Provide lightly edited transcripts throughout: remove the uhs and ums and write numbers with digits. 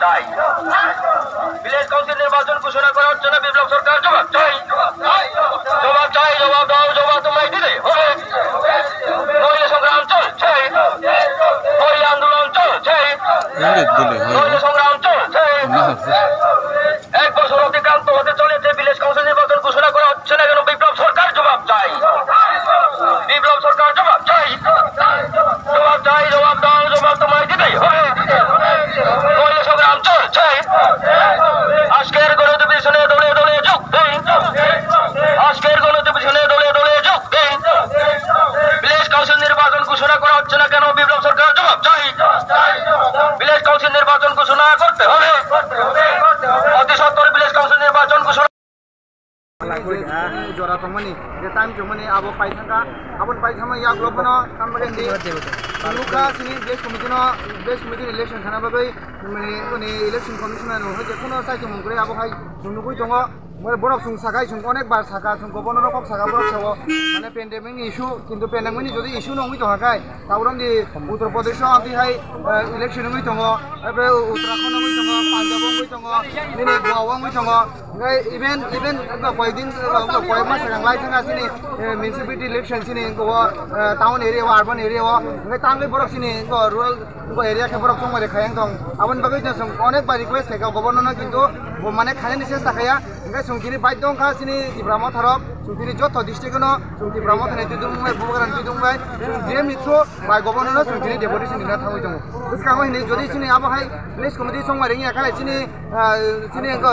চাই। Village council নির্বাচন ঘোষণা করা হচ্ছে না, বিপ্লব সরকার জবাব চাই। জবাব চাই, জবাব দাও, জবাব তোমায় দিতে হবে। নইলে সংগ্রাম চলছে, নইলে আন্দোলন চলছে, নইলে সংগ্রাম চলছে। 1 বছর অতিক্রান্ত হতে চলেছে, ভিলেজ কাউন্সিল নির্বাচন ঘোষণা করা হচ্ছে না কেন? বিপ্লব সরকার জবাব চাই, বিপ্লব সরকার জবাব চাই। জবাব চাই, জবাব দাও, জবাব তোমায় দিতেই হবে। নইলে সংগ্রাম চলছে। আজকের গণতন্ত্রে দলে দলে যোগ দিন, আজকের গণতন্ত্রে দলে দলে যোগ দিন। ভিলেজ কাউন্সিল নির্বাচন ঘোষণা করা হচ্ছে না কেন? বিপ্লব সরকার জবাব চাই। ভিলেজ কাউন্সিল নির্বাচন ঘোষণা করতে হবে, অতি সত্বর ভিলেজ কাউন্সিল নির্বাচন ঘোষণা। জরা তমনি যে টাইম জমনি আবো পাইথাকা আবন পাইথামা ইয়া গ্লোবনো কামরেন্দি লুকা সিনি বেস কমিটি ইলেকশন খানা বাগৈ মানে ইলেকশন কমিশনার হইতে কোনো সাইকে মুগরে আবো হাই নুগুই দङ বরফ সুং সাকাই সুং অনেক বার সাকা সুং গবর্নর কক সাকা বরফ সাবো মানে প্যান্ডেমিক ইস্যু কিন্তু প্যান্ডেমিক যদি ইস্যু নঙ্গি দহাকাই তাওরম দি উত্তর প্রদেশ আদি হাই ইলেকশন নঙ্গি দङ এবে উত্তরাখণ্ড নঙ্গি দङ পাঞ্জাব নঙ্গি দङ দিনে গোয়া নঙ্গি দङ ইভেন কয়েকদিন কয়েক মাস লাই থাকা সিনি মিউনিসিপালিটি ইলেকশন সিনি টাউন এরিয়া আরবান এরিয়া তাঙ্গै বরফ সিনি রুরাল এরিয়া কে বরফ সংমারে খায়াং দं আবন বাগै जों अनेक बार रिक्वेस्ट खायगा गवर्नर किन्तु माने खानायनि सेस्था खाया ओंखाय संखिनि बाध्य ओंखा सिनि जिब्रामा थारक संखिनि जत डिस्ट्रिक्टनो जों जिब्रामा थानाय दिदुंबाय बुबगारान दिदुंबाय जों जे मिथ्रु बाय गवर्नर संखिनि डेपुटेसन दिना थाङै दङ बुसखाङो हिनि जदि सिनि आबहाय प्लेस कमिटि संमारे या खालाय सिनि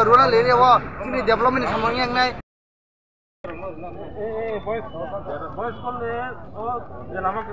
रुराल एरिया सिनि development सामंनि यांनाय boys con de o de la más